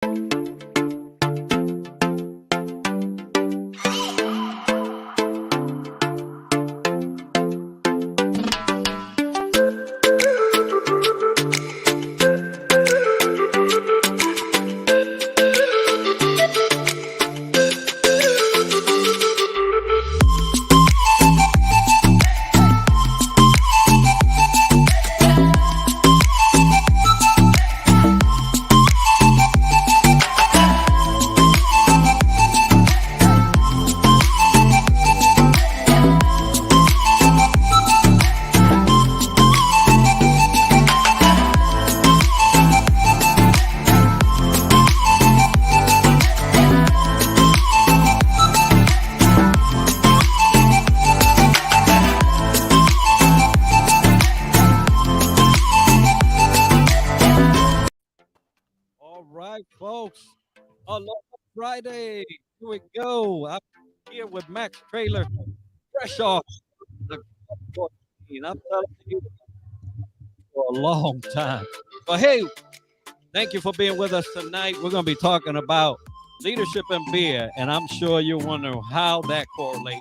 All right, folks. Aloha Friday. Here we go. I'm here with Max Traylor, fresh off the 14. I'm telling you for a long time. But hey, thank you for being with us tonight. We're going to be talking about leadership and beer, and I'm sure you're wondering how that correlates.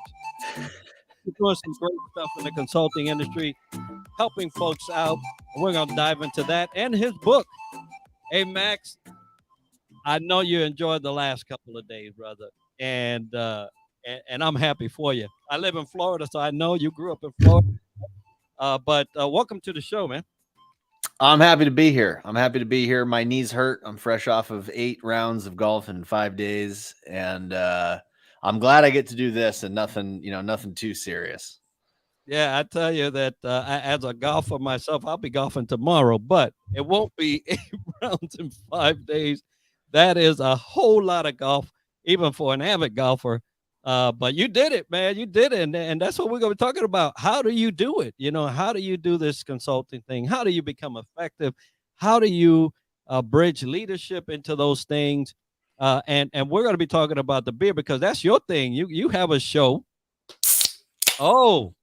We're doing some great stuff in the consulting industry, helping folks out. We're going to dive into that and his book. Hey, Max, I know you enjoyed the last couple of days, brother, and I'm happy for you. I live in Florida, so I know you grew up in Florida. But welcome to the show, man. I'm happy to be here. My knees hurt. I'm fresh off of 8 rounds of golf in 5 days, and I'm glad I get to do this and nothing too serious. Yeah, I tell you that as a golfer myself, I'll be golfing tomorrow, but it won't be 8 rounds in 5 days. That is a whole lot of golf, even for an avid golfer. But you did it, man. You did it. And that's what we're going to be talking about. How do you do it? How do you do this consulting thing? How do you become effective? How do you bridge leadership into those things? And we're going to be talking about the beer because that's your thing. You have a show. Oh,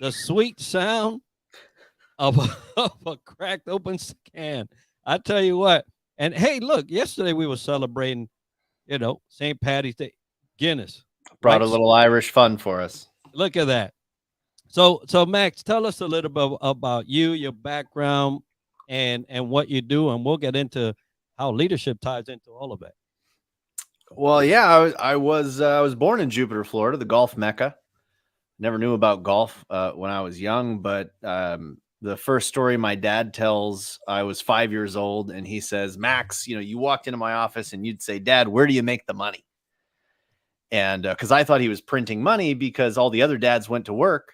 the sweet sound of a cracked open can. I tell you what. And hey, look, yesterday we were celebrating, St. Patty's Day. Guinness. Brought a little Irish fun for us. Look at that. So Max, tell us a little bit about you, your background, and what you do, and we'll get into how leadership ties into all of that. Well, yeah, I was born in Jupiter, Florida, the golf mecca. Never knew about golf when I was young, but the first story my dad tells, I was 5 years old, and he says, Max, you walked into my office and you'd say, Dad, where do you make the money? And because I thought he was printing money because all the other dads went to work.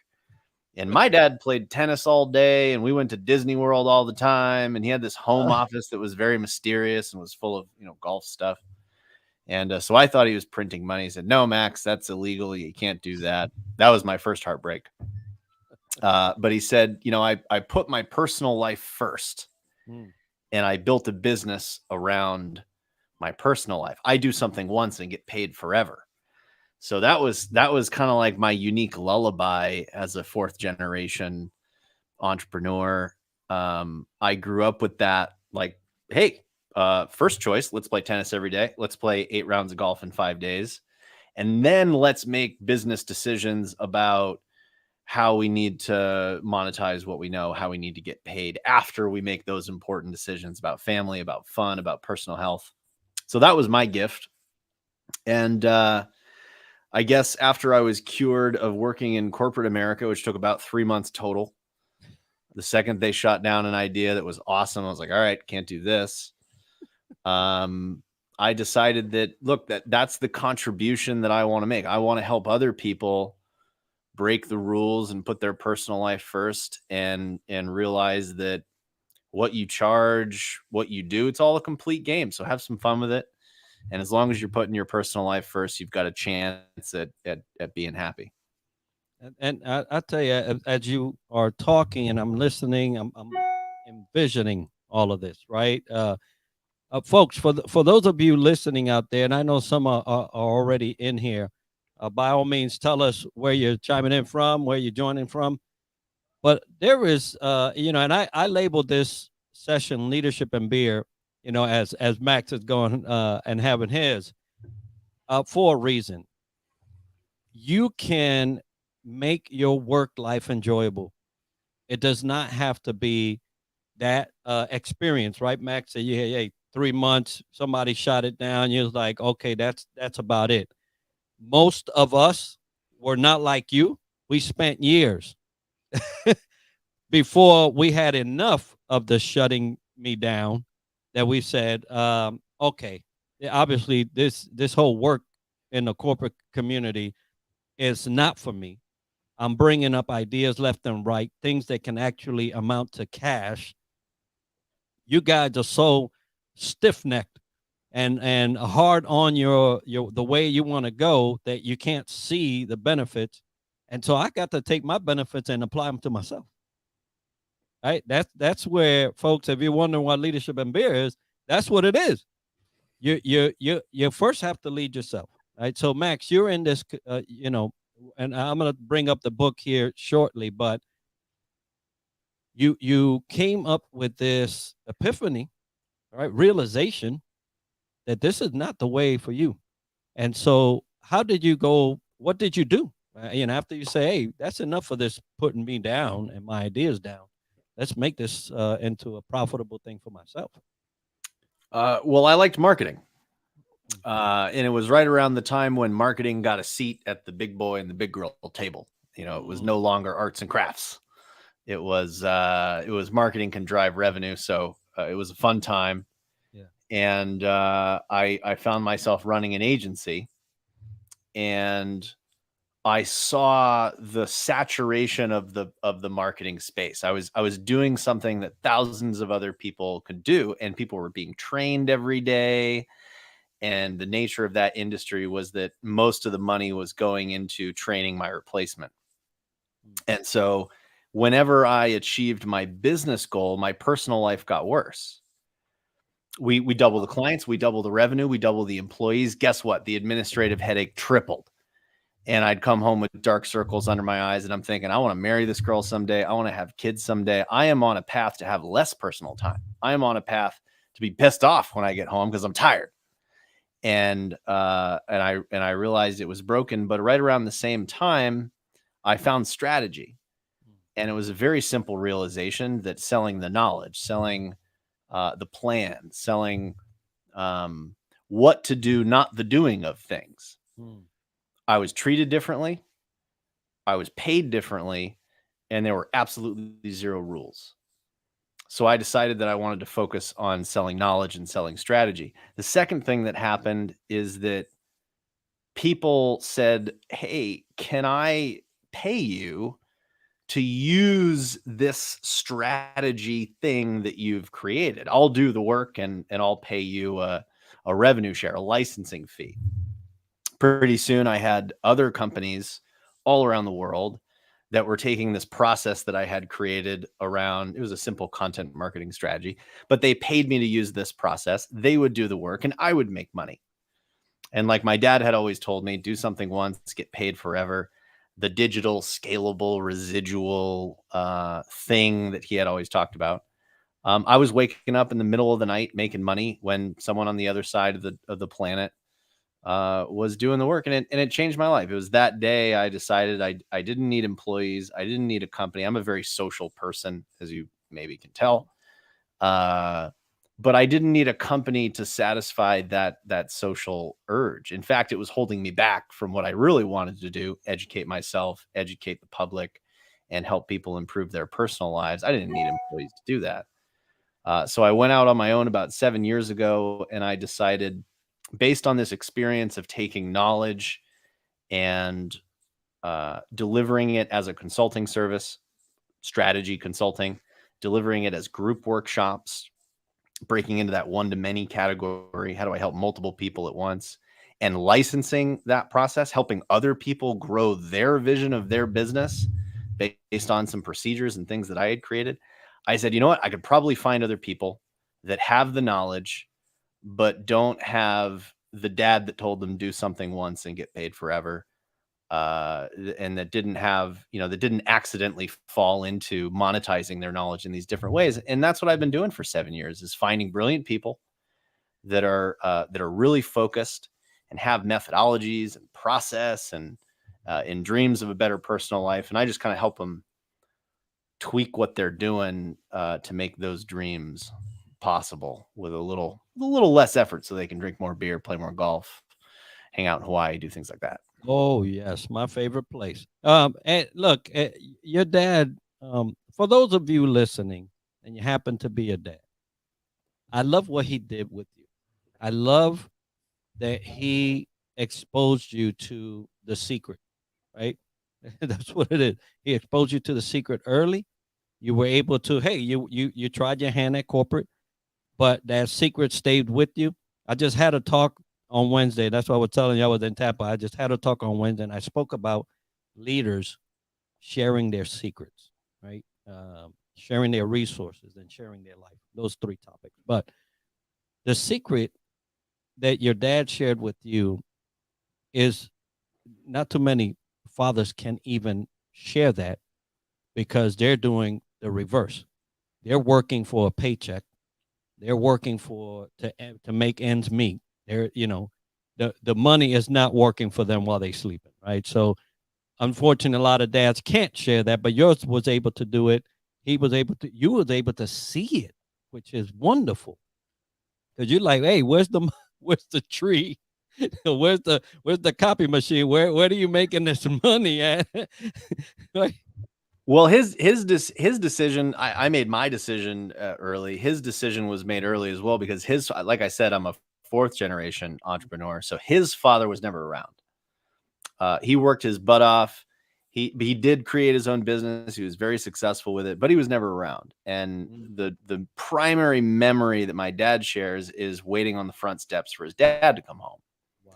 And my dad played tennis all day, and we went to Disney World all the time. And he had this home office that was very mysterious and was full of, golf stuff. And so I thought he was printing money. He said, no, Max, that's illegal. You can't do that. That was my first heartbreak. But he said, I put my personal life first, and I built a business around my personal life. I do something once and get paid forever. So that was kind of like my unique lullaby as a 4th generation entrepreneur. I grew up with that, like, hey, first choice, let's play tennis every day. Let's play 8 rounds of golf in 5 days. And then let's make business decisions about how we need to monetize what we know, how we need to get paid after we make those important decisions about family, about fun, about personal health. So that was my gift. And I guess after I was cured of working in corporate America, which took about 3 months total, the second they shot down an idea that was awesome, I was like, all right, can't do this. I decided that, look, that's the contribution that I want to make. I want to help other people break the rules and put their personal life first and realize that what you charge, what you do, it's all a complete game. So have some fun with it. And as long as you're putting your personal life first, you've got a chance at being happy. And I tell you, as you are talking and I'm listening, I'm envisioning all of this, right? Folks, for those of you listening out there, and I know some are already in here, by all means, tell us where you're chiming in from, where you're joining from. But there is, and I labeled this session Leadership and Beer as Max is going and having his, for a reason. You can make your work life enjoyable. It does not have to be that experience, right, Max? So yeah, hey, 3 months, somebody shot it down. You're like, okay, that's about it. Most of us were not like you. We spent years before we had enough of the shutting me down that we said, okay, obviously this whole work in the corporate community is not for me. I'm bringing up ideas left and right, things that can actually amount to cash. You guys are so stiff necked and hard on your the way you want to go that you can't see the benefits. And so I got to take my benefits and apply them to myself. Right? That's where, folks, if you're wondering what leadership and beer is, that's what it is. You first have to lead yourself. Right. So Max, you're in this, and I'm going to bring up the book here shortly, but you came up with this epiphany, right? Realization that this is not the way for you. And so, how did you go? What did you do? After you say, "Hey, that's enough of this putting me down and my ideas down. Let's make this into a profitable thing for myself." Well, I liked marketing. And it was right around the time when marketing got a seat at the big boy and the big girl table. It was no longer arts and crafts. It was marketing can drive revenue. So it was a fun time. Yeah. And I found myself running an agency, and I saw the saturation of the marketing space. I was doing something that thousands of other people could do, and people were being trained every day. And the nature of that industry was that most of the money was going into training my replacement. And so whenever I achieved my business goal, my personal life got worse. We double the clients, we double the revenue, we double the employees. Guess what? The administrative headache tripled. And I'd come home with dark circles under my eyes, and I'm thinking, I want to marry this girl someday. I want to have kids someday. I am on a path to have less personal time. I am on a path to be pissed off when I get home because I'm tired. And I realized it was broken. But right around the same time, I found strategy, and it was a very simple realization that selling the knowledge, selling the plan, selling what to do, not the doing of things. I was treated differently, I was paid differently, and there were absolutely zero rules. So I decided that I wanted to focus on selling knowledge and selling strategy. The second thing that happened is that people said, "Hey, can I pay you to use this strategy thing that you've created? I'll do the work and I'll pay you a revenue share, a licensing fee." Pretty soon I had other companies all around the world that were taking this process that I had created around, it was a simple content marketing strategy, but they paid me to use this process. They would do the work and I would make money. And like my dad had always told me, do something once, get paid forever. The digital scalable residual thing that he had always talked about. I was waking up in the middle of the night making money when someone on the other side of the planet was doing the work, and it changed my life. It was that day I decided I didn't need employees. I didn't need a company. I'm a very social person, as you maybe can tell. But I didn't need a company to satisfy that social urge. In fact, it was holding me back from what I really wanted to do: educate myself, educate the public, and help people improve their personal lives. I didn't need employees to do that. So I went out on my own about 7 years ago, and I decided, based on this experience of taking knowledge and delivering it as a consulting service, strategy consulting, delivering it as group workshops, breaking into that one-to-many category. How do I help multiple people at once? And licensing that process, helping other people grow their vision of their business based on some procedures and things that I had created. I said, you know what? I could probably find other people that have the knowledge, but don't have the dad that told them do something once and get paid forever. And that didn't have, that didn't accidentally fall into monetizing their knowledge in these different ways. And that's what I've been doing for 7 years, is finding brilliant people that are really focused and have methodologies and process and dreams of a better personal life. And I just kind of help them tweak what they're doing to make those dreams possible with a little less effort, so they can drink more beer, play more golf, hang out in Hawaii, do things like that. Oh yes, my favorite place. And look, your dad. For those of you listening, and you happen to be a dad, I love what he did with you. I love that he exposed you to the secret, right? That's what it is. He exposed you to the secret early. You were able to, hey, you tried your hand at corporate, but that secret stayed with you. I just had a talk on Wednesday. That's what I was telling you. I was in Tampa. I just had a talk on Wednesday, and I spoke about leaders sharing their secrets, right? Sharing their resources and sharing their life. Those three topics. But the secret that your dad shared with you is not too many fathers can even share that, because they're doing the reverse. They're working for a paycheck. They're working to make ends meet. They're, the money is not working for them while they're sleeping, right? So unfortunately, a lot of dads can't share that, but yours was able to do it. You was able to see it, which is wonderful. Because you're like, hey, where's the tree? where's the copy machine? Where are you making this money at? Right? Well, his decision, I made my decision early. His decision was made early as well, because like I said, I'm a fourth generation entrepreneur. So his father was never around. He worked his butt off. He did create his own business. He was very successful with it, but he was never around. And the primary memory that my dad shares is waiting on the front steps for his dad to come home. Wow.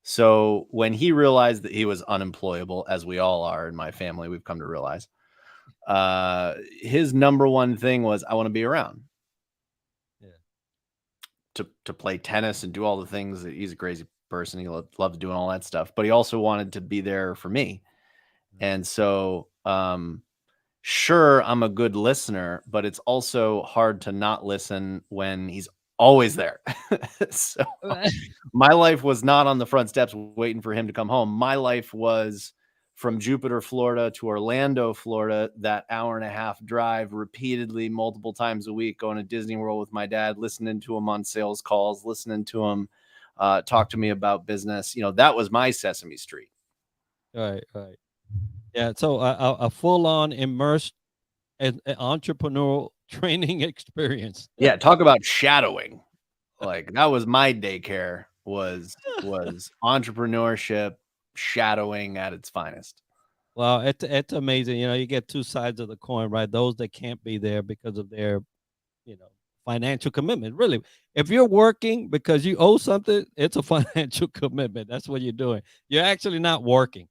So when he realized that he was unemployable, as we all are in my family, we've come to realize, his number one thing was, I want to be around. Yeah. To play tennis and do all the things. That he's a crazy person. He loves doing all that stuff, but he also wanted to be there for me. And so, sure, I'm a good listener, but it's also hard to not listen when he's always there. So my life was not on the front steps waiting for him to come home. My life was from Jupiter, Florida to Orlando, Florida, that hour-and-a-half drive repeatedly, multiple times a week, going to Disney World with my dad, listening to him on sales calls, listening to him talk to me about business. That was my Sesame Street. Right. Yeah. So a full-on immersed entrepreneurial training experience. Yeah, talk about shadowing. Like, that was my daycare, was entrepreneurship, shadowing at its finest. Well, it's amazing. You get two sides of the coin, right? Those that can't be there because of their, financial commitment. Really, if you're working because you owe something, it's a financial commitment. That's what you're doing. You're actually not working.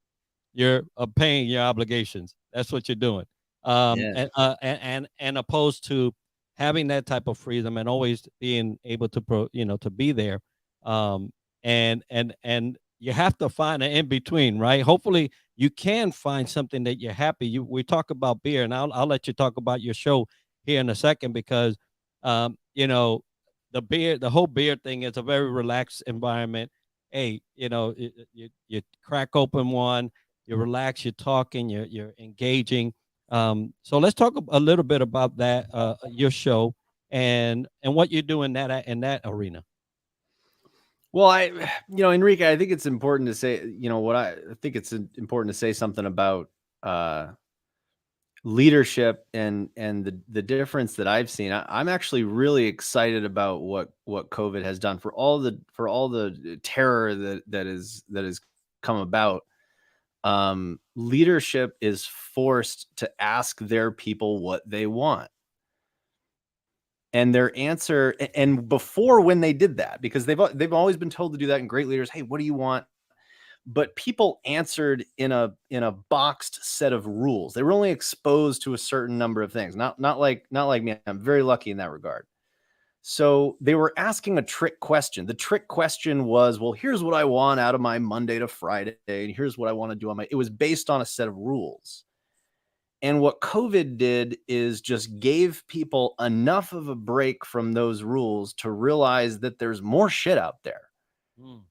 You're paying your obligations. That's what you're doing. Yeah. And opposed to having that type of freedom and always being able to be there. And you have to find an in between, right? Hopefully you can find something that you're happy. We talk about beer, and I'll let you talk about your show here in a second, because the whole beer thing is a very relaxed environment. Hey, you crack open one, you relax, you're talking, you're engaging. So let's talk a little bit about that, your show, and what you do in that arena. Well, Enrique, I think it's important to say, I think it's important to say something about leadership and the difference that I've seen. I'm actually really excited about what COVID has done for all the terror that has come about. Leadership is forced to ask their people what they want. And their answer, and before, when they did that, because they've always been told to do that, and great leaders, hey, what do you want? But people answered in a boxed set of rules. They were only exposed to a certain number of things. Not like me. I'm very lucky in that regard. So they were asking a trick question. The trick question was, well, here's what I want out of my Monday to Friday, and here's what I want to do on my. It was based on a set of rules. And what COVID did is just gave people enough of a break from those rules to realize that there's more shit out there. Mm.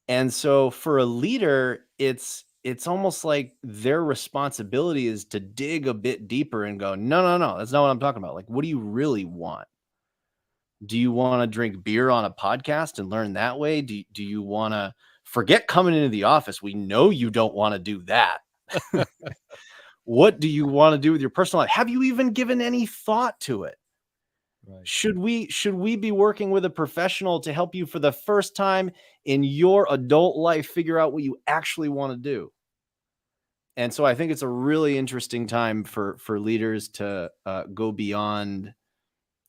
And so for a leader, it's almost like their responsibility is to dig a bit deeper and go, no, that's not what I'm talking about. Like, what do you really want? Do you want to drink beer on a podcast and learn that way? Do you want to forget coming into the office? We know you don't want to do that. What do you want to do with your personal life? Have you even given any thought to it? Right. Should we be working with a professional to help you for the first time in your adult life figure out what you actually want to do? And so I think it's a really interesting time for leaders to go beyond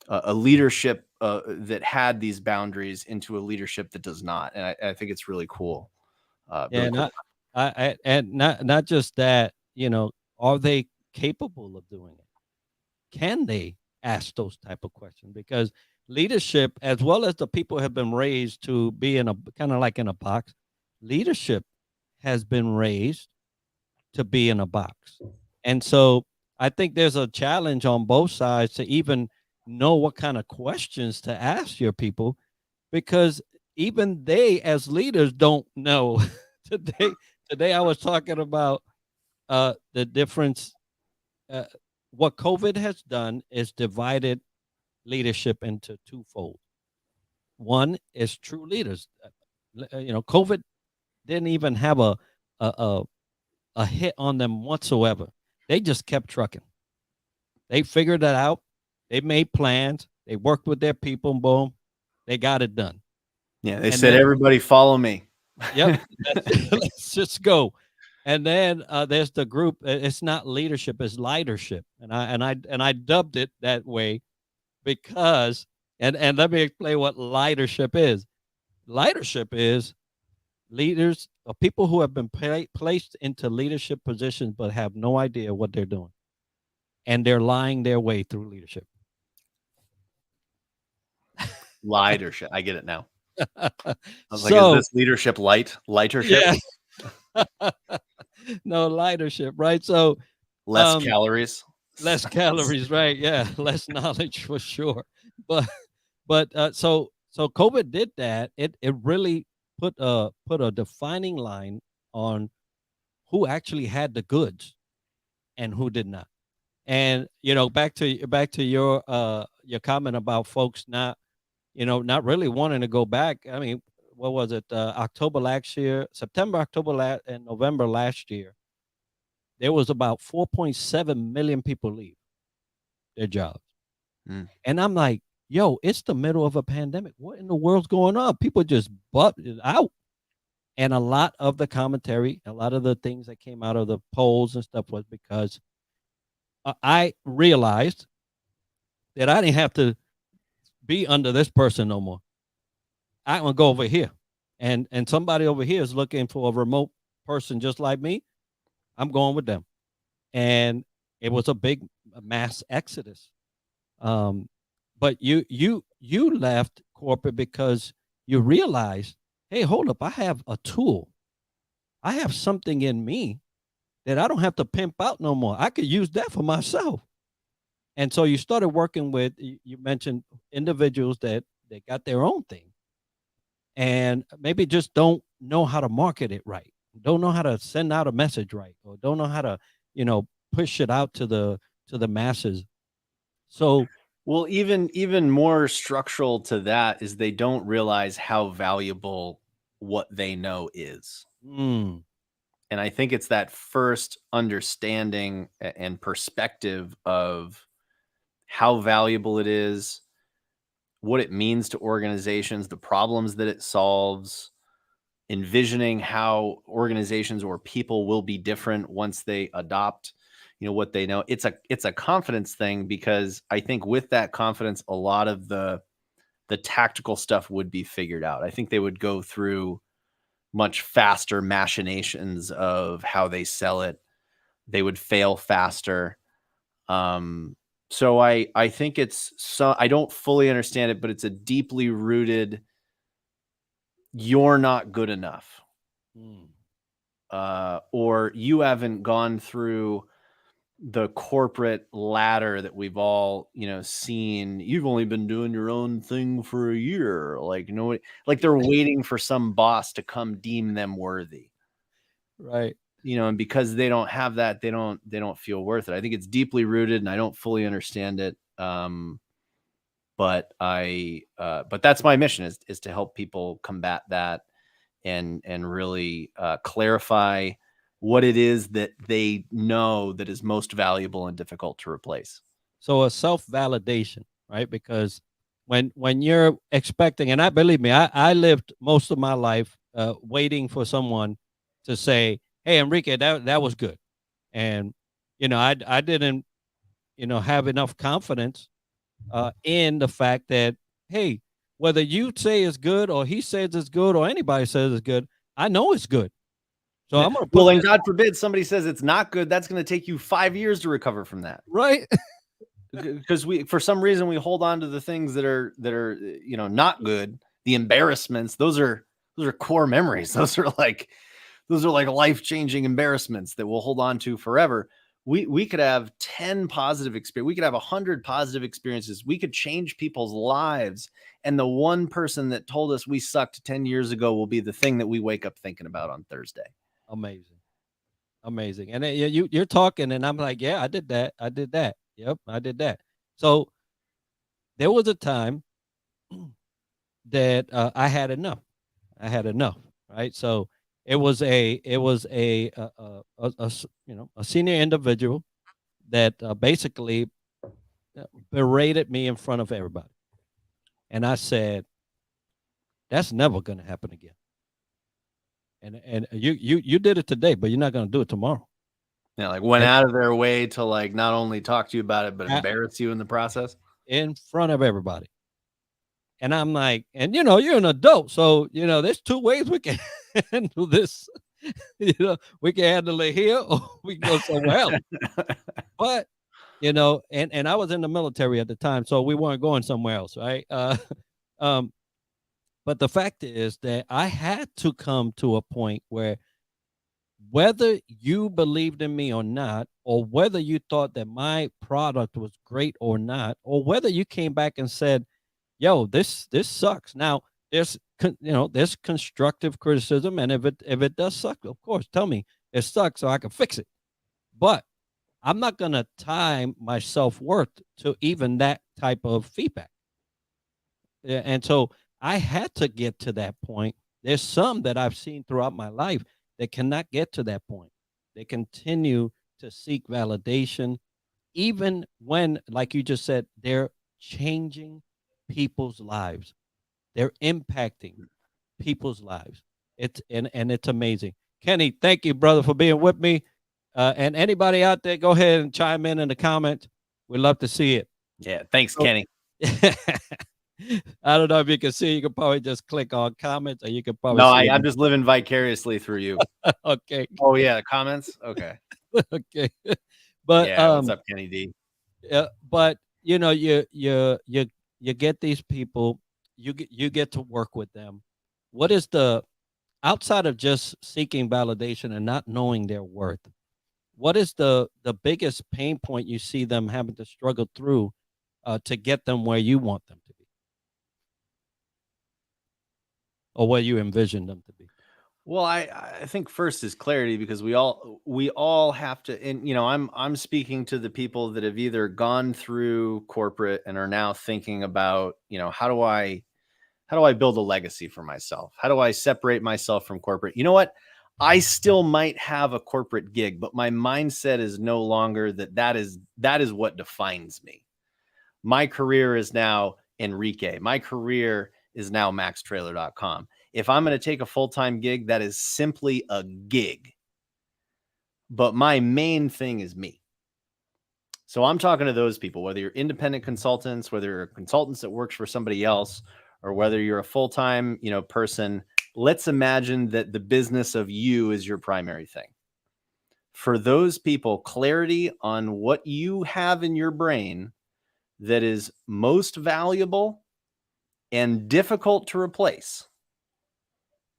a leadership that had these boundaries into a leadership that does not. And I think it's really cool. Yeah, Really and cool. and not just that, are they capable of doing it? Can they ask those type of questions? Because leadership, as well as the people have been raised to be in a kind of like in a box, leadership has been raised to be in a box. And so I think there's a challenge on both sides to even know what kind of questions to ask your people, because even they as leaders don't know. Today I was talking about the difference. uh, what COVID has done is divided leadership into twofold. One is true leaders. COVID didn't even have a a, a hit on them whatsoever. They just kept trucking. They figured it out. They made plans. They worked with their people. And boom, they got it done. Yeah, they And said, then, everybody follow me. yep, let's just go. And then there's the group. It's not leadership; it's lightership. And I dubbed it that way because, and let me explain what lightership is. Lightership is leaders or people who have been placed into leadership positions but have no idea what they're doing, and they're lying their way through leadership. Leadership. I get it now. I was like, is So this leadership lightership? yeah, no lightership, right? So Less um, calories. less calories, right? Yeah, less knowledge for sure. But so COVID did that. It really put a defining line on who actually had the goods and who did not. And back to your comment about folks not really wanting to go back. I mean, what was it? October last year, September, October, and November last year, there was about 4.7 million people leave their jobs. Mm. And I'm like, yo, it's the middle of a pandemic. What in the world's going on? People just butted out. And a lot of the commentary, a lot of the things that came out of the polls and stuff was because I realized that I didn't have to be under this person no more. I can go over here. And somebody over here is looking for a remote person just like me. I'm going with them. And it was a big mass exodus. Um, but you left corporate because you realized, hey, hold up, I have a tool. I have something in me that I don't have to pimp out no more. I could use that for myself. And so you started working with, you mentioned individuals that got their own thing and maybe just don't know how to market it right, don't know how to send out a message right, or don't know how to, push it out to the masses. So Well, even more structural to that is they don't realize how valuable what they know is. mm, And I think it's that first understanding and perspective of how valuable it is, what it means to organizations, the problems that it solves, envisioning how organizations or people will be different once they adopt, what they know. It's a confidence thing, because I think with that confidence, a lot of the tactical stuff would be figured out. I think they would go through much faster machinations of how they sell it. They would fail faster. So I think I don't fully understand it, but it's a deeply rooted, you're not good enough. mm, Or you haven't gone through the corporate ladder that we've all, seen. You've only been doing your own thing for a year. Like, like they're waiting for some boss to come deem them worthy. Right. And because they don't have that, they don't feel worth it. I think it's deeply rooted and I don't fully understand it. But that's my mission is to help people combat that and really clarify what it is that they know that is most valuable and difficult to replace. So a self-validation, right? Because when you're expecting, and believe me, I lived most of my life waiting for someone to say, "Hey, Enrique, that was good," and I didn't have enough confidence in the fact that, hey, whether you say it's good or he says it's good or anybody says it's good, I know it's good. So I'm gonna put and God forbid somebody says it's not good. That's going to take you 5 years to recover from that. Right. Because for some reason we hold on to the things that are not good. The embarrassments, those are core memories. Those are like life-changing embarrassments that we'll hold on to forever. We could have 10 positive experiences. We could have 100 positive experiences. We could change people's lives. And the one person that told us we sucked 10 years ago will be the thing that we wake up thinking about on Thursday. Amazing. Amazing. And you're talking and I'm like, yeah, I did that. I did that. Yep, I did that. So there was a time that I had enough. I had enough, right? So it was a senior individual that basically berated me in front of everybody, and I said, "That's never going to happen again." And you did it today, but you're not going to do it tomorrow. Yeah, like went out of their way to like not only talk to you about it, but embarrass you in the process in front of everybody. And I'm like, and you're an adult, so there's two ways we can handle this. We can handle it here or we can go somewhere else. But and I was in the military at the time, so we weren't going somewhere else, right? Um, but the fact is that I had to come to a point where whether you believed in me or not, or whether you thought that my product was great or not, or whether you came back and said, yo, this sucks. Now there's constructive criticism, and if it does suck, of course, tell me it sucks so I can fix it. But I'm not gonna tie my self-worth to even that type of feedback. Yeah, and so I had to get to that point. There's some that I've seen throughout my life that cannot get to that point. They continue to seek validation, even when, like you just said, they're changing people's lives. They're impacting people's lives. It's amazing. Kenny, thank you, brother, for being with me. And anybody out there, go ahead and chime in the comments. We'd love to see it. Yeah, thanks, Kenny. I don't know if you can see. You can probably just click on comments, or you can probably. No, I'm just living vicariously through you. Okay. Oh yeah, comments. Okay. Okay. But yeah, what's up, Kenny D? Yeah, but you get these people. You get to work with them. What is the outside of just seeking validation and not knowing their worth? What is the biggest pain point you see them having to struggle through to get them where you want them to be, or where you envision them to be? Well, I think first is clarity, because we all have to, and I'm speaking to the people that have either gone through corporate and are now thinking about, how do I build a legacy for myself? How do I separate myself from corporate? You know what? I still might have a corporate gig, but my mindset is no longer that is what defines me. My career is now Enrique. My career is now maxtrailer.com. If I'm going to take a full-time gig, that is simply a gig. But my main thing is me. So I'm talking to those people, whether you're independent consultants, whether you're consultants that works for somebody else, or whether you're a full-time, person. Let's imagine that the business of you is your primary thing. For those people, clarity on what you have in your brain that is most valuable and difficult to replace.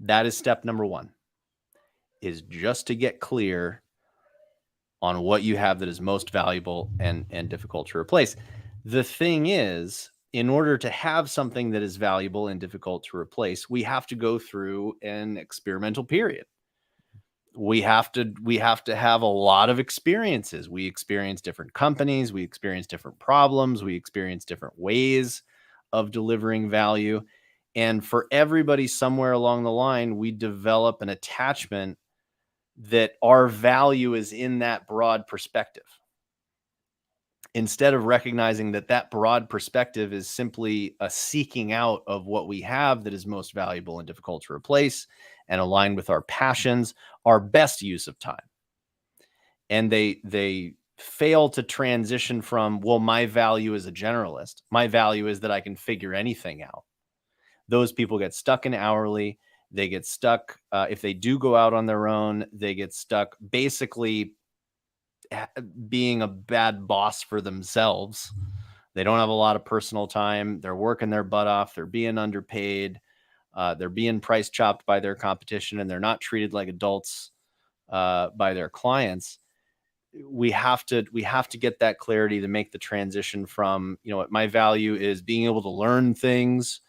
That is step number one, is just to get clear on what you have that is most valuable and difficult to replace. The thing is, in order to have something that is valuable and difficult to replace, we have to go through an experimental period. We have to have a lot of experiences. We experience different companies, we experience different problems, we experience different ways of delivering value. And for everybody, somewhere along the line, we develop an attachment that our value is in that broad perspective, instead of recognizing that that broad perspective is simply a seeking out of what we have that is most valuable and difficult to replace and aligned with our passions, our best use of time. And they fail to transition from, well, my value as a generalist, my value is that I can figure anything out. Those people get stuck in hourly. They get stuck, if they do go out on their own, they get stuck basically being a bad boss for themselves. They don't have a lot of personal time. They're working their butt off. They're being underpaid. They're being price chopped by their competition, and they're not treated like adults by their clients. We have to get that clarity to make the transition from, what my value is being able to learn things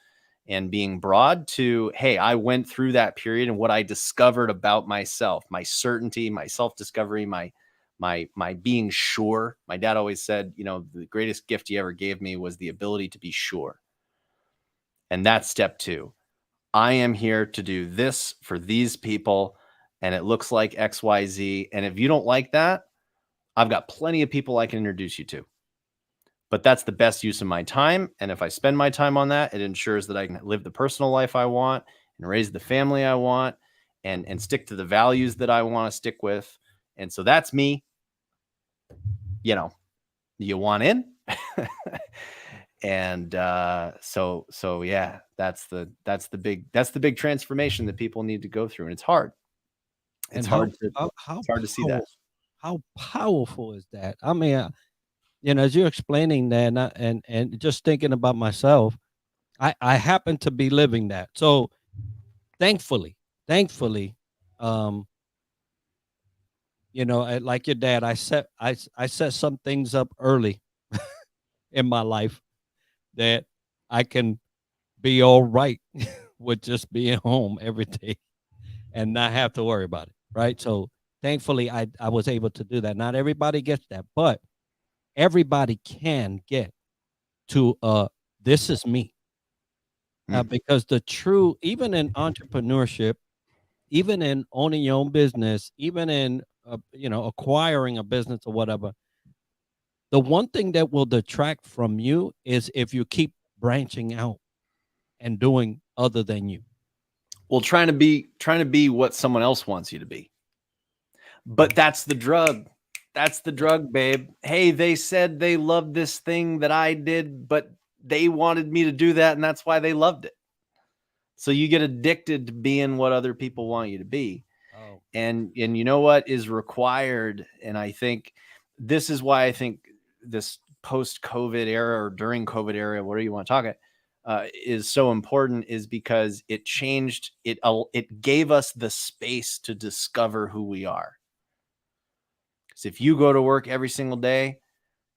and being broad, to, hey, I went through that period and what I discovered about myself, my certainty, my self-discovery, my being sure. My dad always said, the greatest gift he ever gave me was the ability to be sure. And that's step 2. I am here to do this for these people, and it looks like XYZ. And if you don't like that, I've got plenty of people I can introduce you to. But that's the best use of my time. And if I spend my time on that, it ensures that I can live the personal life I want and raise the family I want and stick to the values that I want to stick with. And so that's me. You want in? And so yeah, that's the big transformation that people need to go through. And it's hard. It's hard to see that. How powerful is that? I mean, as you're explaining that, and just thinking about myself, I happen to be living that. So thankfully, like your dad, I set some things up early in my life that I can be all right with just being home every day and not have to worry about it. Right. So thankfully I was able to do that. Not everybody gets that, but everybody can get to this is me. Because even in entrepreneurship, even in owning your own business, even in acquiring a business or whatever, the one thing that will detract from you is if you keep branching out and doing other than you. Well, trying to be what someone else wants you to be. But that's the drug. That's the drug, babe. Hey, they said they loved this thing that I did, but they wanted me to do that, and that's why they loved it. So you get addicted to being what other people want you to be. Oh. And you know what is required? And I think this is why I think this post-COVID era or during COVID era, whatever you want to talk about, is so important, is because it changed it. It gave us the space to discover who we are. Because if you go to work every single day,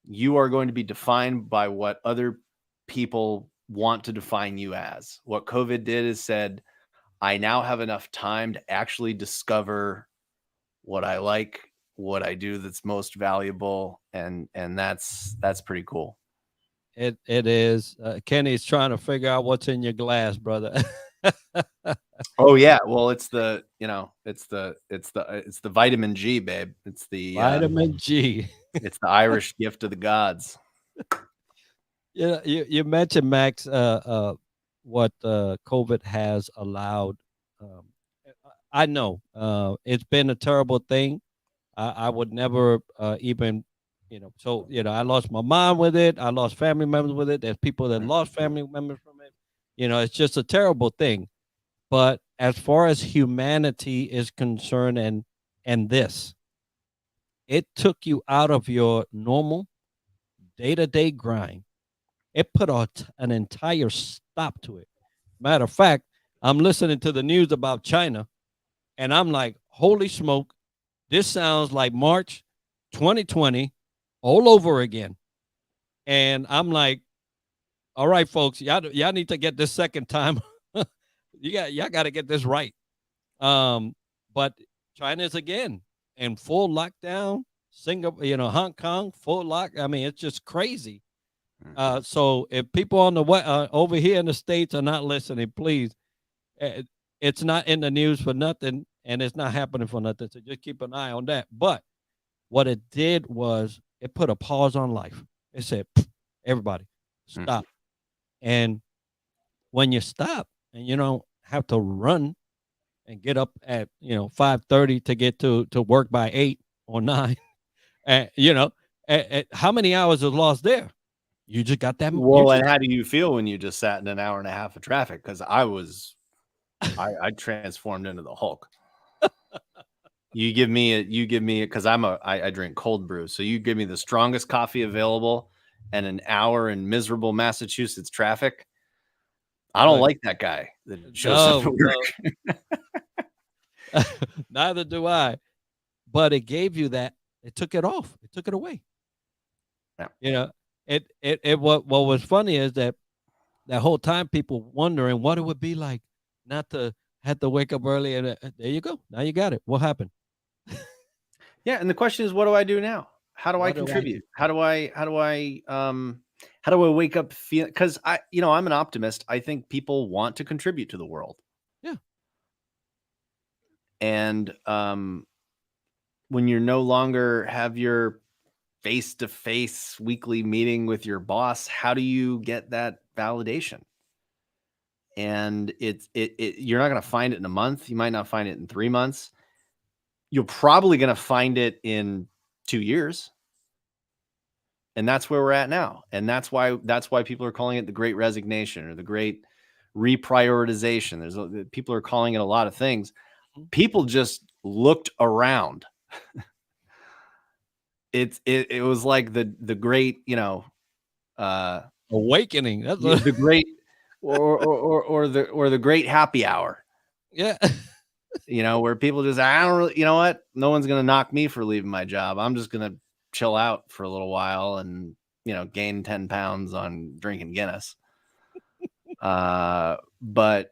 you are going to be defined by what other people want to define you as. What COVID did is said, I now have enough time to actually discover what I like, what I do that's most valuable, and that's pretty cool. It is. Kenny's trying to figure out what's in your glass, brother. Oh yeah, well it's the vitamin G, babe. It's the vitamin G. It's the Irish gift of the gods. Yeah, you mentioned, Max, what COVID has allowed. I know it's been a terrible thing. I would never even, I lost my mom with it. I lost family members with it. There's people that lost family members from it. It's just a terrible thing. But as far as humanity is concerned, and this, it took you out of your normal day-to-day grind. It put an entire stop to it. Matter of fact, I'm listening to the news about China, and I'm like, holy smoke, this sounds like March 2020 all over again. And I'm like, all right, folks, y'all need to get this second time. Y'all got to get this right. But China's again in full lockdown. Singapore, Hong Kong, full lock. I mean, it's just crazy. So if people on the over here in the States are not listening, please, uh, it's not in the news for nothing, and it's not happening for nothing. So just keep an eye on that. But what it did was it put a pause on life. It said, everybody, stop. And when you stop and you don't have to run and get up at 5:30 to get to work by 8 or 9, and how many hours is lost there? You just got that. Well, and how do you feel when you just sat in an hour and a half of traffic? Because I transformed into the Hulk. You give me because I drink cold brew. So you give me the strongest coffee available and an hour in miserable Massachusetts traffic. I don't like that guy that shows up at work. Neither do I. But it gave you that. It took it off. It took it away. Yeah. What was funny is that whole time people wondering what it would be like not to have to wake up early, and there you go. Now you got it. What happened? Yeah, and the question is, what do I do now? How do I contribute? How do I wake up feeling? Because I'm an optimist. I think people want to contribute to the world. Yeah. And when you no longer have your face-to-face weekly meeting with your boss, how do you get that validation? And you're not going to find it in a month. You might not find it in 3 months. You're probably going to find it in 2 years. And that's where we're at now. And that's why people are calling it the Great Resignation or the Great Reprioritization. People are calling it a lot of things. People just looked around. It was like the great, awakening. That's the great or the great happy hour. Yeah. Where people just, I don't really, what? No one's going to knock me for leaving my job. I'm just going to chill out for a little while and, gain 10 pounds on drinking Guinness. But,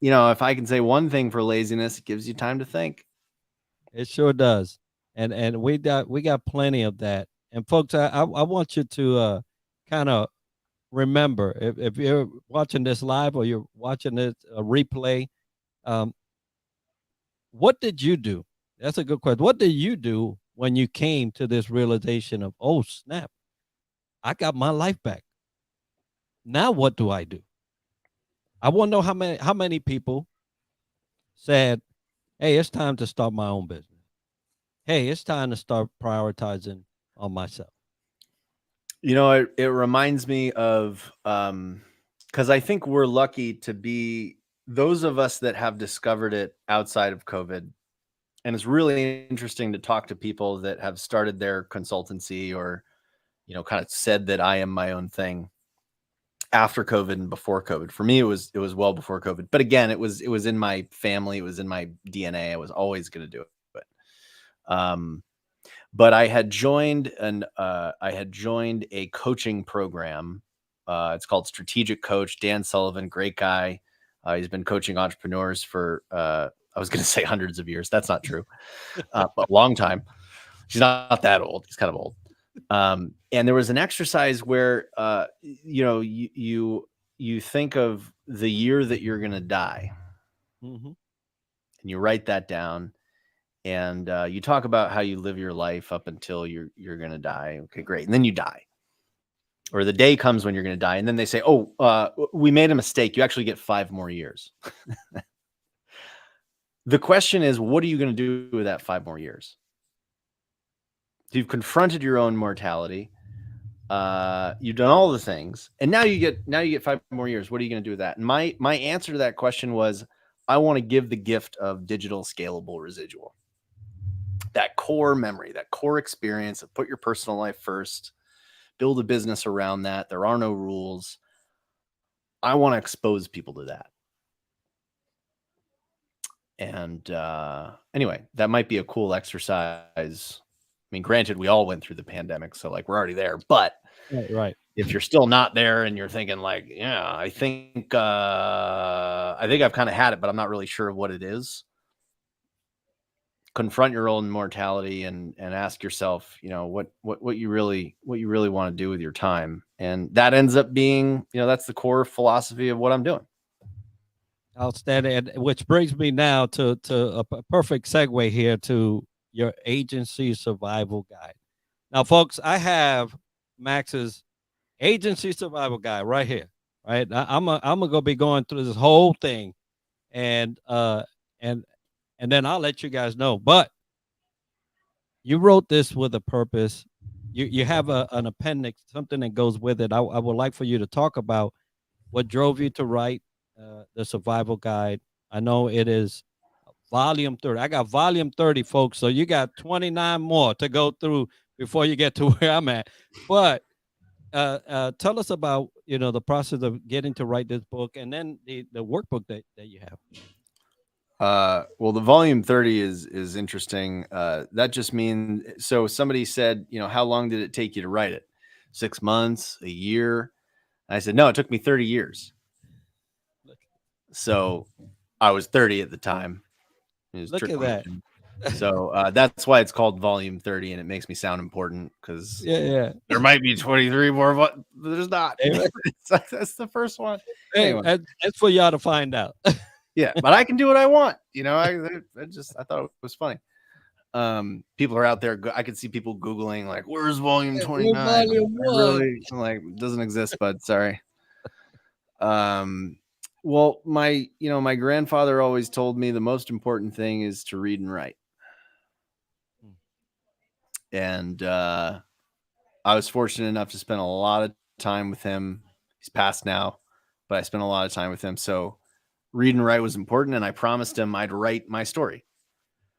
if I can say one thing for laziness, it gives you time to think. It sure does. And we got plenty of that. And folks, I want you to kind of remember, if you're watching this live or you're watching this replay, what did you do? That's a good question. What did you do when you came to this realization of, oh snap, I got my life back? Now what do I do? I want to know how many people said, hey, it's time to start my own business. Hey, it's time to start prioritizing on myself. It reminds me of, because I think we're lucky to be those of us that have discovered it outside of COVID. And it's really interesting to talk to people that have started their consultancy or, kind of said that I am my own thing after COVID and before COVID. For me, it was well before COVID. But again, it was in my family. It was in my DNA. I was always going to do it. But I had joined a coaching program. It's called Strategic Coach. Dan Sullivan, great guy. He's been coaching entrepreneurs for, I was going to say hundreds of years. That's not true, but long time. He's not that old. He's kind of old. And there was an exercise where, you think of the year that you're going to die, and you write that down. And you talk about how you live your life up until you're going to die. Okay, great. And then you die. Or the day comes when you're going to die. And then they say, we made a mistake. You actually get 5 more years. The question is, what are you going to do with that 5 more years? You've confronted your own mortality. You've done all the things. And now you get 5 more years. What are you going to do with that? And my answer to that question was, I want to give the gift of digital scalable residual. That core memory, that core experience of put your personal life first, build a business around that. There are no rules. I want to expose people to that. And anyway, that might be a cool exercise mean, granted, we all went through the pandemic, so like we're already there. But Right. if you're still not there and you're thinking like, yeah, I think I've kind of had it, but I'm not really sure what it is. Confront your own mortality and ask yourself, what you really want to do with your time. And that ends up being, that's the core philosophy of what I'm doing. Outstanding. And which brings me now to a perfect segue here to your agency survival guide. Now, folks, I have Max's agency survival guide right here. Right. I'm gonna be going through this whole thing, and and then I'll let you guys know. But you wrote this with a purpose. You have an appendix, something that goes with it. I would like for you to talk about what drove you to write the survival guide. I know it is volume 30. I got volume 30, folks. So you got 29 more to go through before you get to where I'm at. But tell us about the process of getting to write this book, and then the workbook that you have. Well, the volume 30 is interesting. That just means, so somebody said, how long did it take you to write it? 6 months, a year? And I said, no, it took me 30 years. So I was 30 at the time. Look at that. So that's why it's called volume 30, and it makes me sound important because yeah, there might be 23 more, but there's not. That's the first one. Hey, anyway. That's for y'all to find out. Yeah, but I can do what I want. I thought it was funny. People are out there. I could see people Googling like, "Where's volume 29?" Volume 1? Really, like, it doesn't exist, bud. Sorry. Well, my grandfather always told me the most important thing is to read and write. And I was fortunate enough to spend a lot of time with him. He's passed now, but I spent a lot of time with him. So read and write was important, and I promised him I'd write my story.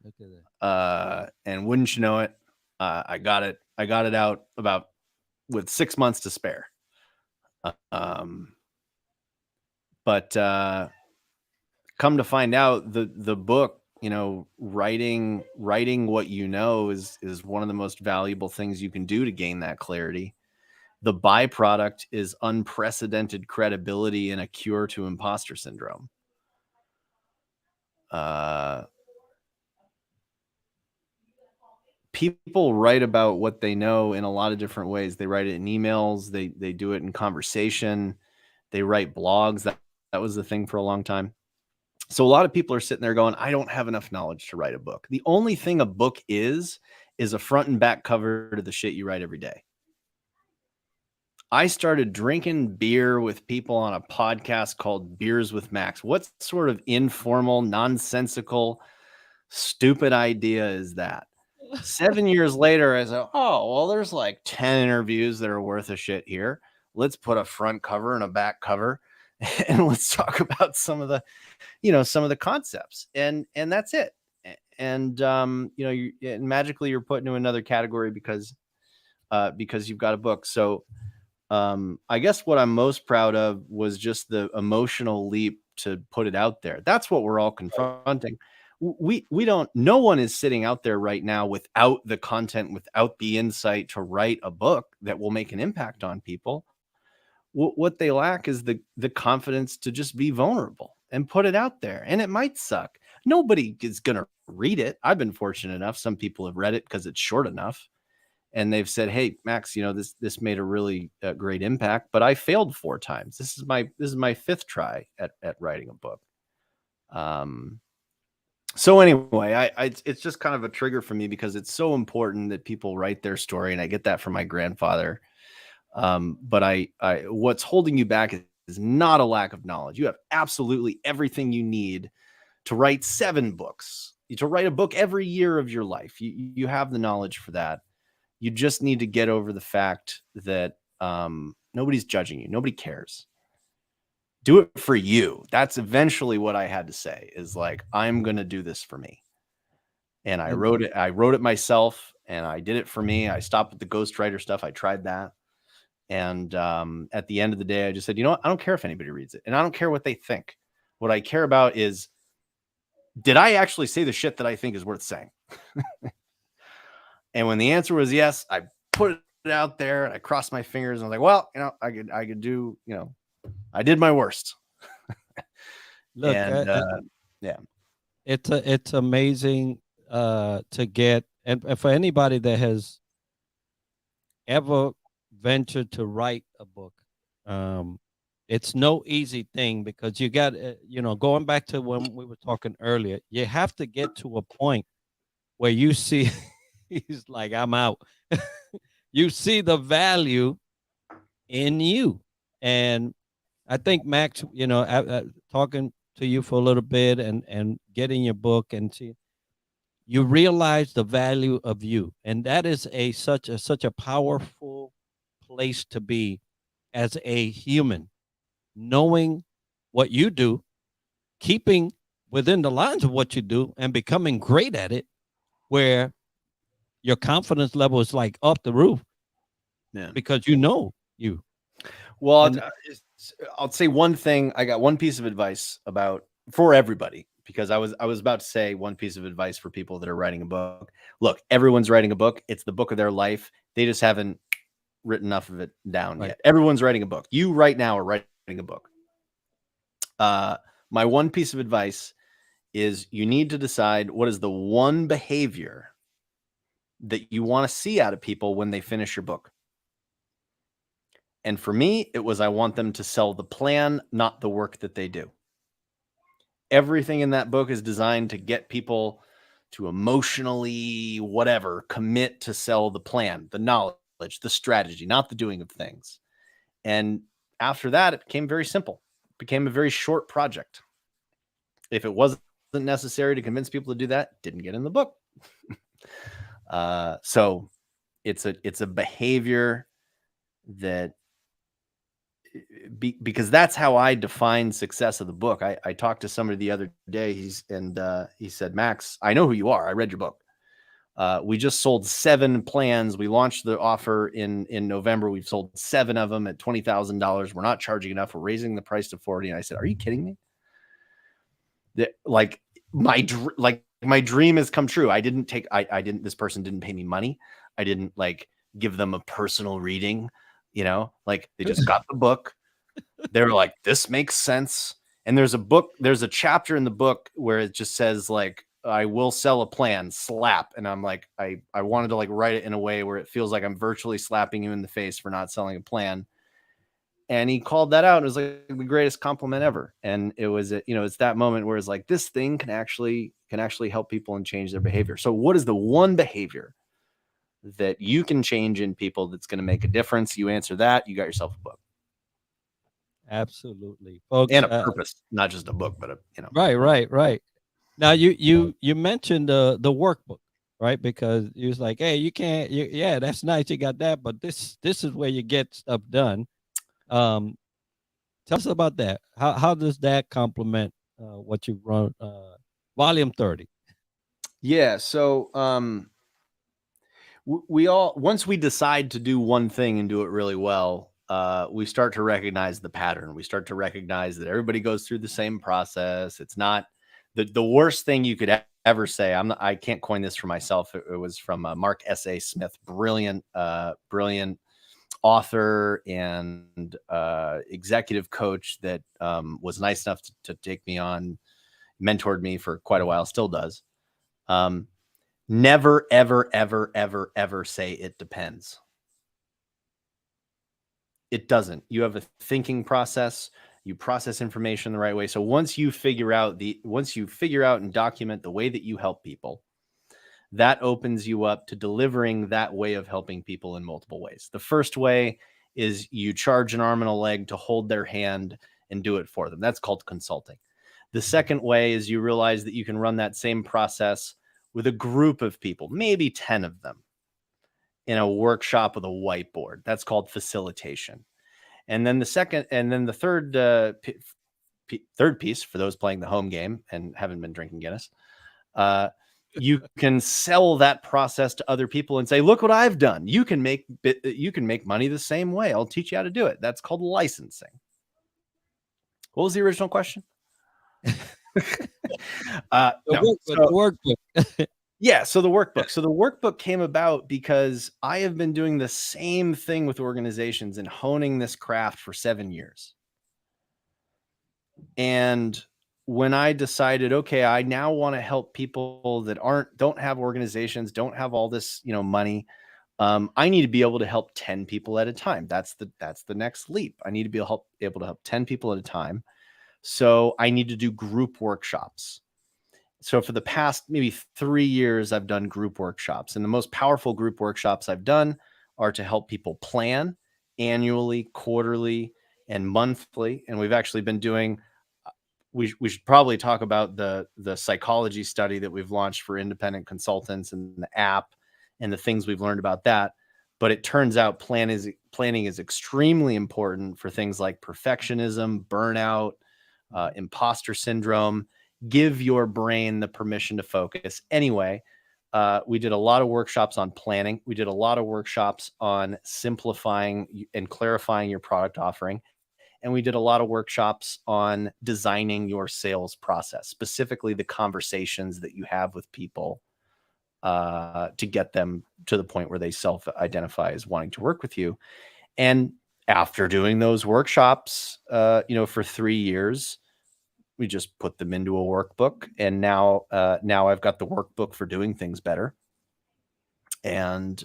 Look at that. And wouldn't you know it, I got it out about with 6 months to spare. But come to find out, the book, writing what is one of the most valuable things you can do to gain that clarity. The byproduct is unprecedented credibility and a cure to imposter syndrome. People write about what they know in a lot of different ways. They write it in emails. They do it in conversation. They write blogs. That was the thing for a long time. So a lot of people are sitting there going, I don't have enough knowledge to write a book. The only thing a book is a front and back cover to the shit you write every day. I started drinking beer with people on a podcast called Beers with Max. What sort of informal, nonsensical, stupid idea is that? 7 years later, I said, oh, well, there's like 10 interviews that are worth a shit here. Let's put a front cover and a back cover, and let's talk about some of the concepts. And that's it. And, magically you're put into another category because you've got a book. So I guess what I'm most proud of was just the emotional leap to put it out there. That's what we're all confronting. No one is sitting out there right now without the content, without the insight to write a book that will make an impact on people. What they lack is the confidence to just be vulnerable and put it out there. And it might suck. Nobody is going to read it. I've been fortunate enough. Some people have read it because it's short enough. And they've said, hey, Max, this made a really great impact, but I failed 4 times. This is my 5th try at writing a book. So anyway, it's just kind of a trigger for me because it's so important that people write their story. And I get that from my grandfather. But what's holding you back is not a lack of knowledge. You have absolutely everything you need to write 7 books, to write a book every year of your life. You have the knowledge for that. You just need to get over the fact that nobody's judging you. Nobody cares. Do it for you. That's eventually what I had to say is like, I'm going to do this for me. And I wrote it myself, and I did it for me. I stopped with the ghostwriter stuff. I tried that. And at the end of the day, I just said, I don't care if anybody reads it, and I don't care what they think. What I care about is, did I actually say the shit that I think is worth saying? And when the answer was yes, I put it out there and I crossed my fingers and I was like, well, I could do, I did my worst. Look, And yeah. it's amazing to get, and for anybody that has ever ventured to write a book, um, it's no easy thing because you got, going back to when we were talking earlier, you have to get to a point where you see, he's like, I'm out. You see the value in you. And I think Max, talking to you for a little bit and getting your book and see, you realize the value of you, and that is such a powerful place to be as a human, knowing what you do, keeping within the lines of what you do, and becoming great at it, where your confidence level is like off the roof Yeah. because you know you. Well, And I'll say one thing. I got one piece of advice for everybody, because I was about to say one piece of advice for people that are writing a book. Look, everyone's writing a book. It's the book of their life. They just haven't written enough of it down right. yet. Everyone's writing a book. You right now are writing a book. My one piece of advice is you need to decide what is the one behavior that you want to see out of people when they finish your book. And for me, it was, I want them to sell the plan, not the work that they do. Everything in that book is designed to get people to emotionally, commit to sell the plan, the knowledge, the strategy, not the doing of things. And after that, it became very simple. It became a very short project. If it wasn't necessary to convince people to do that, didn't get in the book. So it's a behavior that, because that's how I define success of the book. I talked to somebody the other day. He said, Max, I know who you are. I read your book. We just sold 7 plans. We launched the offer in November. We've sold 7 of them at $20,000. We're not charging enough. We're raising the price to 40. And I said, are you kidding me? My dream has come true. This person didn't pay me money. I didn't give them a personal reading, they just got the book. They were like, this makes sense. And there's a chapter in the book where it just says I will sell a plan, slap. And I'm like, I wanted to write it in a way where it feels like I'm virtually slapping you in the face for not selling a plan. And he called that out. And it was like the greatest compliment ever. And it was, it's that moment where it's like, this thing can actually help people and change their behavior. So what is the one behavior that you can change in people that's going to make a difference? You answer that, you got yourself a book. Absolutely, folks. And a purpose, not just a book, but Right. Now you mentioned the workbook, right? Because you was like, hey, you can't. Yeah, that's nice. You got that, but this is where you get stuff done. Tell us about that. How does that complement what you run? Volume 30. Yeah. So we all, once we decide to do one thing and do it really well, we start to recognize the pattern. We start to recognize that everybody goes through the same process. It's not the worst thing you could ever say. I can't coin this for myself. It was from Mark S.A. Smith, brilliant author and executive coach that was nice enough to take me on, mentored me for quite a while, still does. Never, ever, ever, ever, ever say it depends. It doesn't. You have a thinking process. You process information the right way. So once you figure out and document the way that you help people, that opens you up to delivering that way of helping people in multiple ways. The first way is you charge an arm and a leg to hold their hand and do it for them. That's called consulting. The second way is you realize that you can run that same process with a group of people, maybe 10 of them, in a workshop with a whiteboard. That's called facilitation. And then the third piece, for those playing the home game and haven't been drinking Guinness, you can sell that process to other people and say, look what I've done. You can make money the same way. I'll teach you how to do it. That's called licensing. What was the original question? The workbook. Yeah, so the workbook. So the workbook came about because I have been doing the same thing with organizations and honing this craft for 7 years. And when I decided, okay, I now want to help people that don't have organizations, don't have all this, money. I need to be able to help 10 people at a time. That's the next leap. I need to be able to help 10 people at a time. So I need to do group workshops. So for the past maybe 3 years, I've done group workshops, and the most powerful group workshops I've done are to help people plan annually, quarterly, and monthly. And we've actually been doing. We should probably talk about the psychology study that we've launched for independent consultants and the app and the things we've learned about that. But it turns out planning is extremely important for things like perfectionism, burnout, imposter syndrome. Give your brain the permission to focus. Anyway, we did a lot of workshops on planning. We did a lot of workshops on simplifying and clarifying your product offering. And we did a lot of workshops on designing your sales process, specifically the conversations that you have with people to get them to the point where they self-identify as wanting to work with you. And after doing those workshops, for 3 years, we just put them into a workbook. And now I've got the workbook for doing things better. And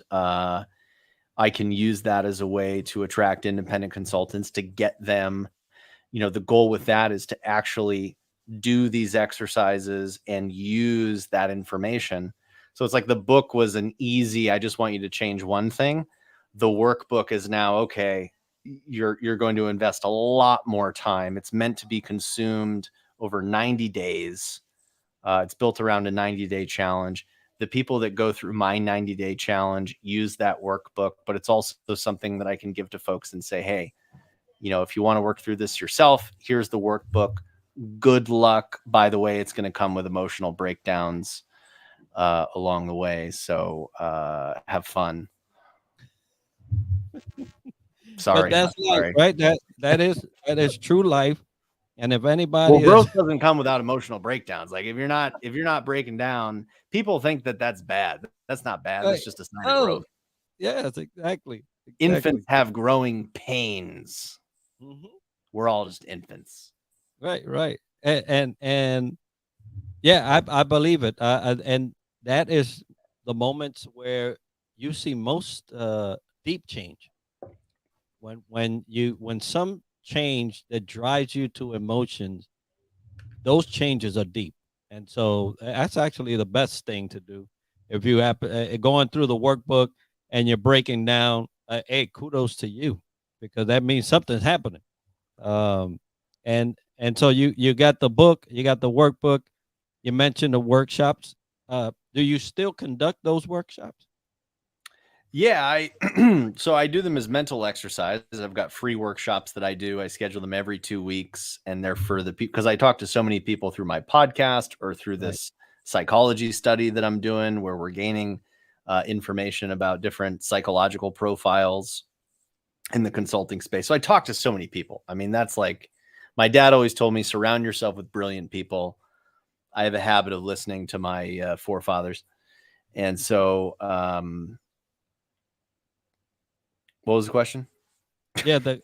I can use that as a way to attract independent consultants to get them, the goal with that is to actually do these exercises and use that information. So it's like the book was an easy, I just want you to change one thing. The workbook is now, okay, you're going to invest a lot more time. It's meant to be consumed over 90 days. It's built around a 90-day challenge. The people that go through my 90-day challenge use that workbook, but it's also something that I can give to folks and say, hey, if you want to work through this yourself, here's the workbook. Good luck. By the way, it's going to come with emotional breakdowns along the way. So have fun. Sorry. But that's life, Sorry. right? That is true life. And if anybody Well, is growth doesn't come without emotional breakdowns. Like if you're not breaking down, people think that that's bad. That's not bad. right, That's just a sign of oh, growth. yes, exactly. Infants have growing pains. Mhm. We're all just infants. Right. And yeah, I believe it. And that is the moments where you see most deep change. When some change that drives you to emotions, those changes are deep. And so that's actually the best thing to do. If you have going through the workbook and you're breaking down, hey, kudos to you, because that means something's happening. Um, and so you got the book, you got the workbook. You mentioned the workshops. Do you still conduct those workshops? Yeah, so I do them as mental exercises. I've got free workshops that I do. I schedule them every 2 weeks, and they're for the people because I talk to so many people through my podcast or through Right. this psychology study that I'm doing, where we're gaining information about different psychological profiles in the consulting space. So I talk to so many people. I mean, that's like my dad always told me: surround yourself with brilliant people. I have a habit of listening to my forefathers, and so. What was the question? Yeah. The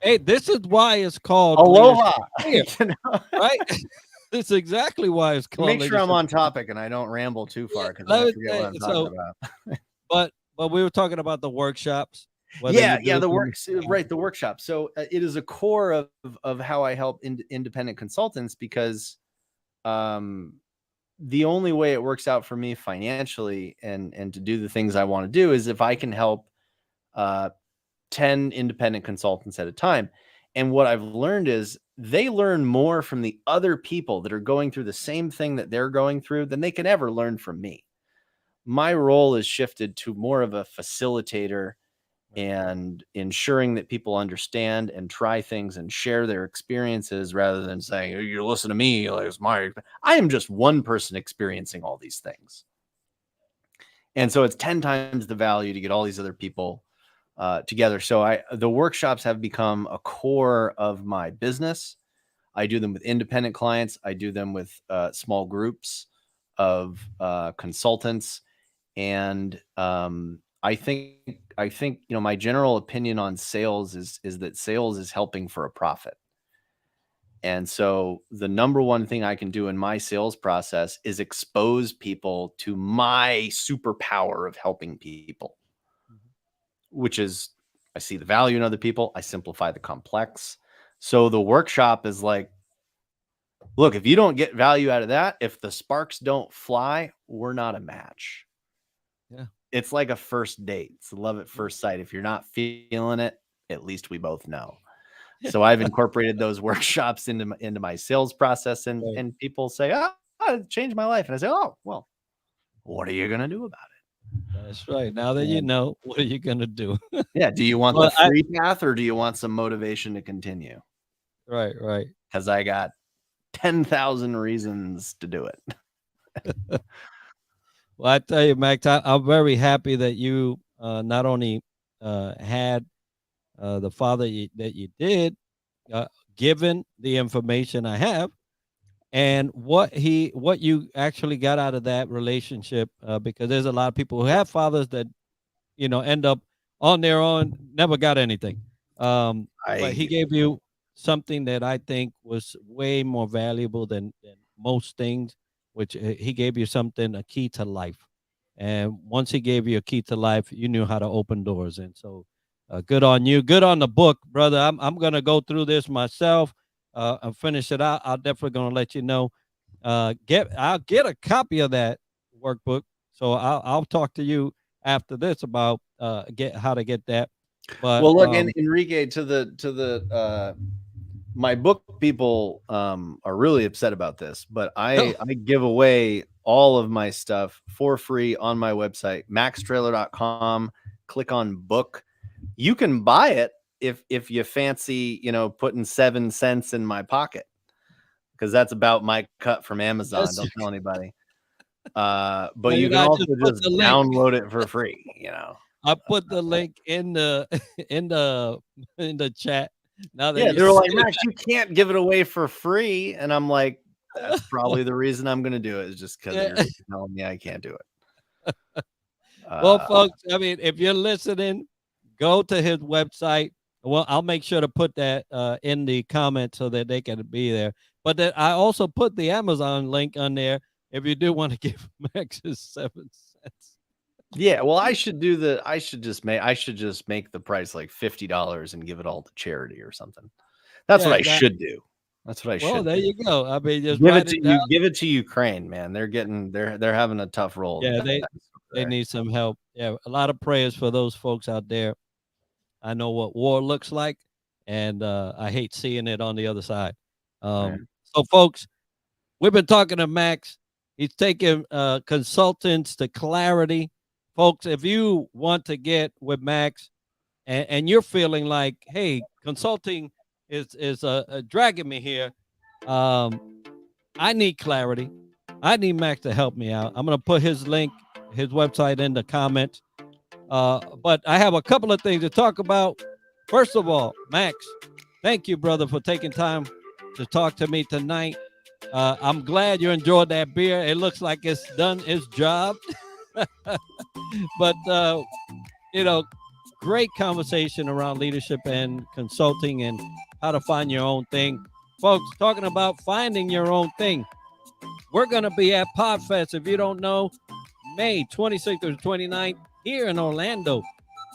hey, this is why it's called leadership Aloha. here, right? This is exactly why it's called Make sure I'm leadership. on topic and I don't ramble too Yeah, far because then I let forget what me I'm talking so, about. but we were talking about the workshops, whether you Yeah, do the them. works right, the workshop. So it is a core of how I help independent consultants because um, the only way it works out for me financially and to do the things I want to do is if I can help uh, 10 independent consultants at a time. And what I've learned is they learn more from the other people that are going through the same thing that they're going through than they can ever learn from me. My role is shifted to more of a facilitator Right. and ensuring that people understand and try things and share their experiences rather than saying, "Oh, you listen to me, like it's my." I am just one person experiencing all these things. And so it's 10 times the value to get all these other people together. So the workshops have become a core of my business. I do them with independent clients. I do them with small groups. of consultants, and I think my general opinion on sales is that sales is helping for a profit. And so the number one thing I can do in my sales process is expose people to my superpower of helping people, which is I see the value in other people. I simplify the complex. So the workshop is like, look, if you don't get value out of that, if the sparks don't fly, we're not a match. Yeah. It's like a first date. It's love at first sight. If you're not feeling it, at least we both know. So I've incorporated those workshops into my sales process, and people say, "Oh, it changed my life." And I say, "Oh, well, what are you going to do about it?" That's right. Now that you know, what are you going to do? Yeah. Do you want Well, the free path, or do you want some motivation to continue? Right. Because I got 10,000 reasons to do it. Well, I tell you, Max, I'm very happy that you not only had the father that you did, given the information I have, and what you actually got out of that relationship, because there's a lot of people who have fathers that end up on their own, never got anything. But he gave you something that I think was way more valuable than most things, which he gave you something, a key to life. And once he gave you a key to life, you knew how to open doors. And so, good on you. Good on the book, brother. I'm gonna go through this myself and finish it out. I'm definitely gonna let you know. I'll get a copy of that workbook. So I'll talk to you after this about get how to get that. But well, look, Enrique, to the my book people are really upset about this, but I give away all of my stuff for free on my website, maxtraylor.com. Click on book. You can buy it if you fancy, putting 7 cents in my pocket, because that's about my cut from Amazon. Yes. Don't tell anybody. But you can also just download it for free. I put the link in the in the chat. Now that they're like, Max, you can't give it away for free, and I'm like, that's probably the reason I'm going to do it, is just because you're telling me I can't do it. Well, folks, I mean, if you're listening, go to his website. Well, I'll make sure to put that in the comments so that they can be there. But then I also put the Amazon link on there if you do want to give Max his 7 cents. Yeah, well, I should just make the price like $50 and give it all to charity or something. That's what I should do. That's what I should. Well, there you go. I mean, just give it to Ukraine, man. They're having a tough roll. Yeah, they need some help. Yeah, a lot of prayers for those folks out there. I know what war looks like, and I hate seeing it on the other side. So, folks, we've been talking to Max. He's taking consultants to clarity. Folks, if you want to get with Max and you're feeling like, hey, consulting is dragging me here, I need clarity. I need Max to help me out. I'm going to put his link, his website in the comments. But I have a couple of things to talk about. First of all, Max, thank you, brother, for taking time to talk to me tonight. I'm glad you enjoyed that beer. It looks like it's done its job. But, great conversation around leadership and consulting and how to find your own thing. Folks, talking about finding your own thing. We're going to be at PodFest, if you don't know, May 26th or 29th here in Orlando.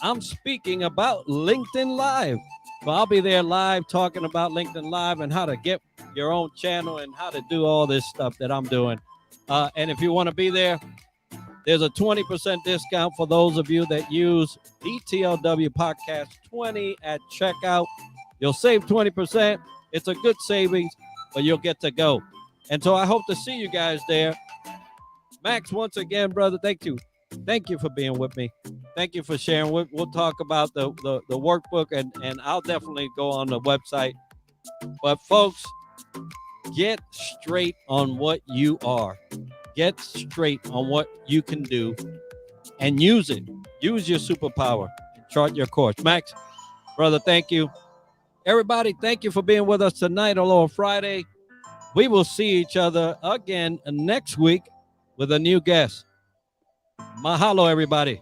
I'm speaking about LinkedIn Live. So I'll be there live talking about LinkedIn Live and how to get your own channel and how to do all this stuff that I'm doing. And if you want to be there, there's a 20% discount for those of you that use DTLW Podcast 20 at checkout. You'll save 20%. It's a good savings, but you'll get to go. And so I hope to see you guys there. Max, once again, brother, thank you. Thank you for being with me. Thank you for sharing. We'll talk about the workbook, and I'll definitely go on the website. But folks, get straight on what you are. Get straight on what you can do and use it. Use your superpower. Chart your course. Max, brother, thank you. Everybody, thank you for being with us tonight, Aloha Friday. We will see each other again next week. with a new guest. Mahalo, everybody.